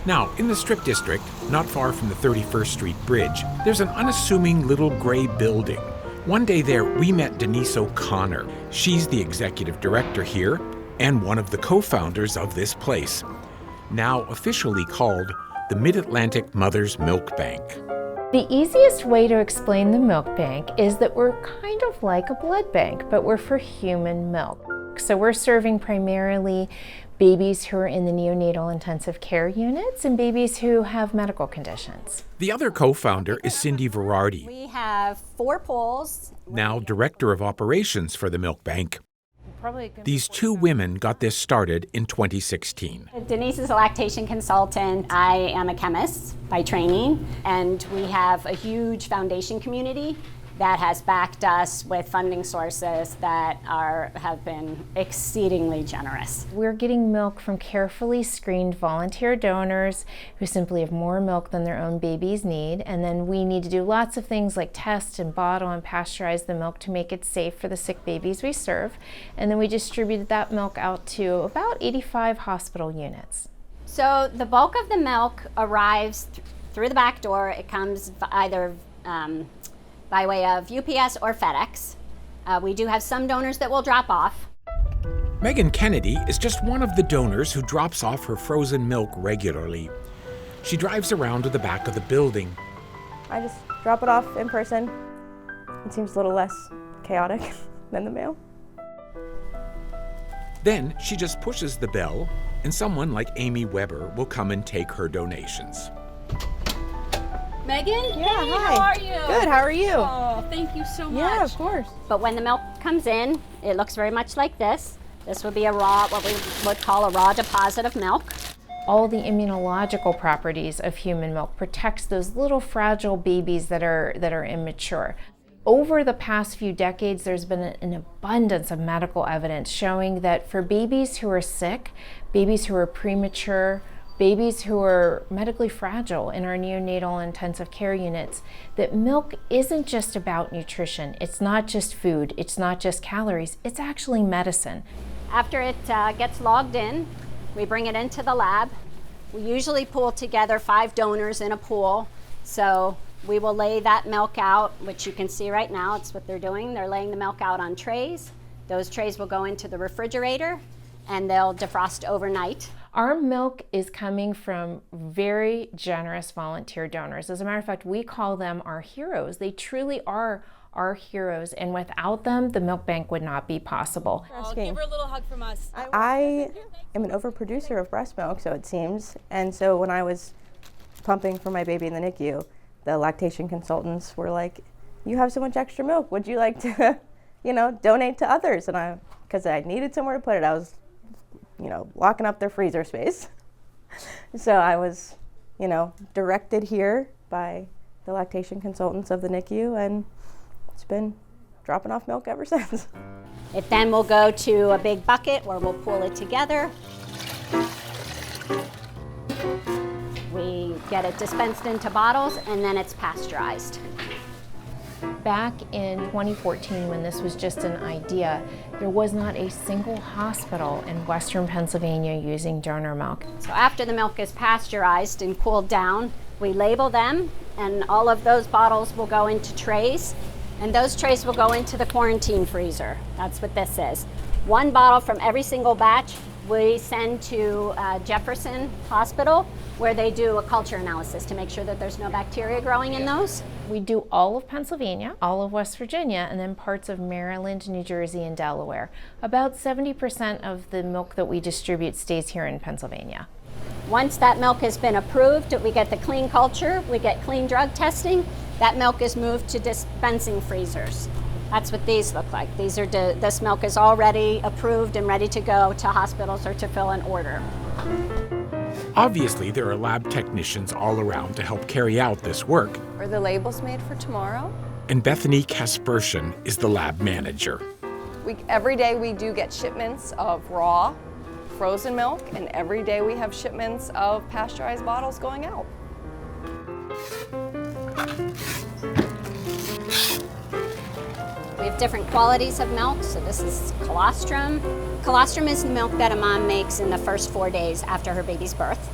Now, in the Strip District, not far from the 31st Street Bridge, there's an unassuming little gray building. One day there, we met Denise O'Connor. She's the executive director here and one of the co-founders of this place, now officially called the Mid-Atlantic Mother's Milk Bank. The easiest way to explain the milk bank is that we're kind of like a blood bank, but we're for human milk. So we're serving primarily babies who are in the neonatal intensive care units and babies who have medical conditions. The other co-founder is Cindy Verardi. We have 4 pools. Now director of operations for the milk bank. These 2 women got this started in 2016. Denise is a lactation consultant. I am a chemist by training, and we have a huge foundation community that has backed us with funding sources that have been exceedingly generous. We're getting milk from carefully screened volunteer donors who simply have more milk than their own babies need, and then we need to do lots of things like test and bottle and pasteurize the milk to make it safe for the sick babies we serve, and then we distribute that milk out to about 85 hospital units. So the bulk of the milk arrives through the back door. It comes either by way of UPS or FedEx. We do have some donors that will drop off. Megan Kennedy is just one of the donors who drops off her frozen milk regularly. She drives around to the back of the building. I just drop it off in person. It seems a little less chaotic than the mail. Then she just pushes the bell, and someone like Amy Weber will come and take her donations. Megan? Yeah, hey, hi. How are you? Good, how are you? Oh, thank you so much. Yeah, of course. But when the milk comes in, it looks very much like this. This would be a raw, what we would call a raw deposit of milk. All the immunological properties of human milk protects those little fragile babies that are immature. Over the past few decades, there's been an abundance of medical evidence showing that for babies who are sick, babies who are premature, babies who are medically fragile in our neonatal intensive care units, that milk isn't just about nutrition. It's not just food, it's not just calories, it's actually medicine. After it gets logged in, we bring it into the lab. We usually pool together 5 donors in a pool. So we will lay that milk out, which you can see right now. It's what they're doing. They're laying the milk out on trays. Those trays will go into the refrigerator and they'll defrost overnight. Our milk is coming from very generous volunteer donors. As a matter of fact, we call them our heroes. They truly are our heroes, and without them, the milk bank would not be possible. Oh, give her a little hug from us. I am an overproducer of breast milk, so it seems, and so when I was pumping for my baby in the NICU, the lactation consultants were like, "You have so much extra milk, would you like to, donate to others?" And because I needed somewhere to put it, I was locking up their freezer space. So I was, directed here by the lactation consultants of the NICU, and it's been dropping off milk ever since. It then will go to a big bucket where we'll pool it together. We get it dispensed into bottles, and then it's pasteurized. Back in 2014, when this was just an idea, there was not a single hospital in Western Pennsylvania using donor milk. So after the milk is pasteurized and cooled down, we label them, and all of those bottles will go into trays, and those trays will go into the quarantine freezer. That's what this is. 1 bottle from every single batch we send to Jefferson Hospital, where they do a culture analysis to make sure that there's no bacteria growing in those. We do all of Pennsylvania, all of West Virginia, and then parts of Maryland, New Jersey, and Delaware. About 70% of the milk that we distribute stays here in Pennsylvania. Once that milk has been approved, we get the clean culture, we get clean drug testing. That milk is moved to dispensing freezers. That's what these look like. This milk is already approved and ready to go to hospitals or to fill an order. Obviously, there are lab technicians all around to help carry out this work. Are the labels made for tomorrow? And Bethany Kaspershen is the lab manager. Every day we do get shipments of raw, frozen milk, and every day we have shipments of pasteurized bottles going out. We have different qualities of milk. So this is colostrum. Colostrum is the milk that a mom makes in the first 4 days after her baby's birth.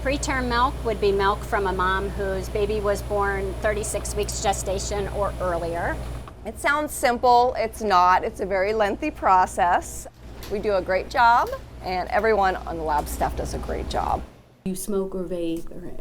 Preterm milk would be milk from a mom whose baby was born 36 weeks gestation or earlier. It sounds simple, it's not. It's a very lengthy process. We do a great job, and everyone on the lab staff does a great job. You smoke or vape, or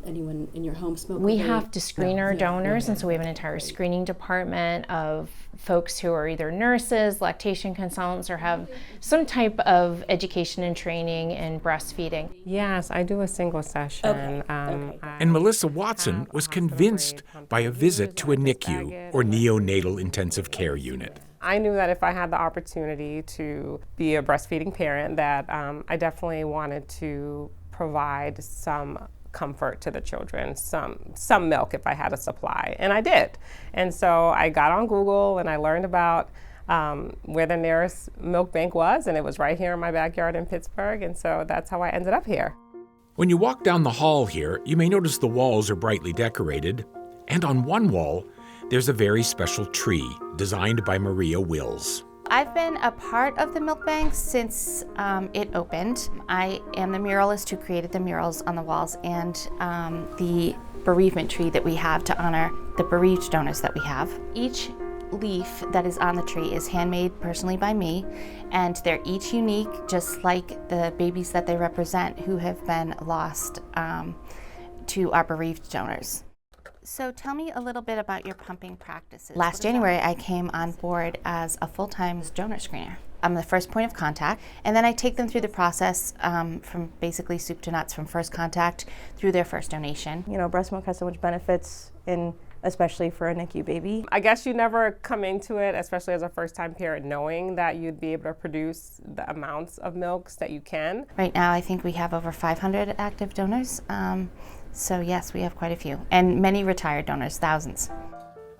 anyone in your home smoke? We or vape? have to screen our donors, and so we have an entire screening department of folks who are either nurses, lactation consultants, or have some type of education and training in breastfeeding. Yes, I do a single session. And Melissa Watson was convinced by a visit to a NICU, or neonatal intensive care unit. I knew that if I had the opportunity to be a breastfeeding parent, that I definitely wanted to provide some comfort to the children, some milk if I had a supply, and I did. And so I got on Google and I learned about where the nearest milk bank was, and it was right here in my backyard in Pittsburgh, and so that's how I ended up here. When you walk down the hall here, you may notice the walls are brightly decorated, and on one wall, there's a very special tree designed by Maria Wills. I've been a part of the milk bank since it opened. I am the muralist who created the murals on the walls and the bereavement tree that we have to honor the bereaved donors that we have. Each leaf that is on the tree is handmade personally by me, and they're each unique, just like the babies that they represent who have been lost to our bereaved donors. So tell me a little bit about your pumping practices. Last January, I came on board as a full-time donor screener. I'm the first point of contact, and then I take them through the process from basically soup to nuts, from first contact through their first donation. You know, breast milk has so much benefits, especially for a NICU baby. I guess you never come into it, especially as a first-time parent, knowing that you'd be able to produce the amounts of milks that you can. Right now, I think we have over 500 active donors. So yes, we have quite a few, and many retired donors, thousands.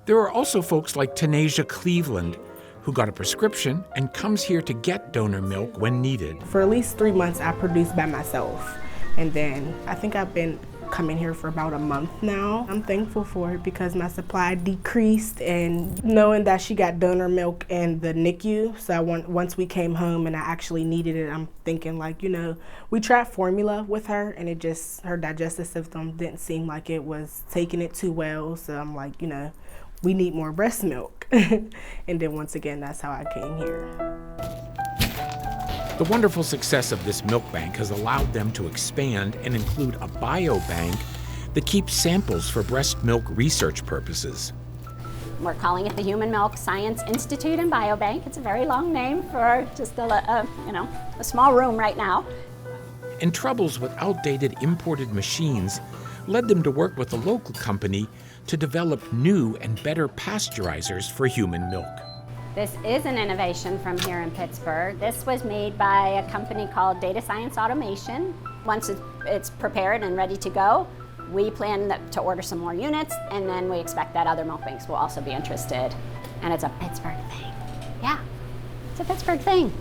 There are also folks like Tanasia Cleveland, who got a prescription and comes here to get donor milk when needed. For at least 3 months, I produced by myself. And then I think I've been coming here for about a month now. I'm thankful for it because my supply decreased, and knowing that she got donor milk in the NICU, so once we came home and I actually needed it, I'm thinking like, you know, we tried formula with her and her digestive system didn't seem like it was taking it too well, so I'm like, you know, we need more breast milk. And then once again, that's how I came here. The wonderful success of this milk bank has allowed them to expand and include a biobank that keeps samples for breast milk research purposes. We're calling it the Human Milk Science Institute and Biobank. It's a very long name for just a small room right now. And troubles with outdated imported machines led them to work with a local company to develop new and better pasteurizers for human milk. This is an innovation from here in Pittsburgh. This was made by a company called Data Science Automation. Once it's prepared and ready to go, we plan to order some more units, and then we expect that other milk banks will also be interested. And it's a Pittsburgh thing. Yeah, it's a Pittsburgh thing.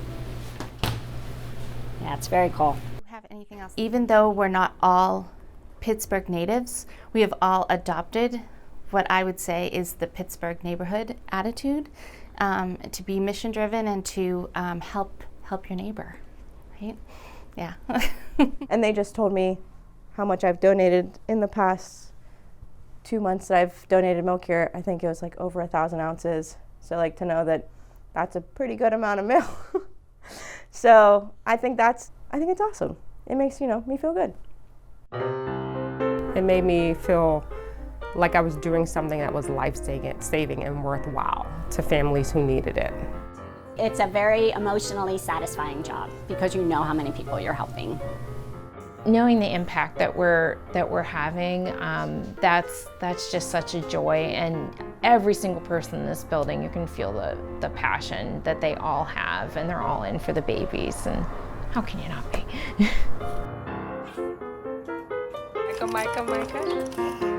Yeah, it's very cool. Do you have anything else? Even though we're not all Pittsburgh natives, we have all adopted what I would say is the Pittsburgh neighborhood attitude. To be mission driven and to help your neighbor, right? Yeah. And they just told me how much I've donated in the past 2 months that I've donated milk here. I think it was like over 1,000 ounces. So like to know that that's a pretty good amount of milk. So I think it's awesome. It makes, me feel good. It made me feel like I was doing something that was life-saving and worthwhile to families who needed it. It's a very emotionally satisfying job because you know how many people you're helping. Knowing the impact that we're having, that's just such a joy, and every single person in this building, you can feel the passion that they all have, and they're all in for the babies, and how can you not be? Micah.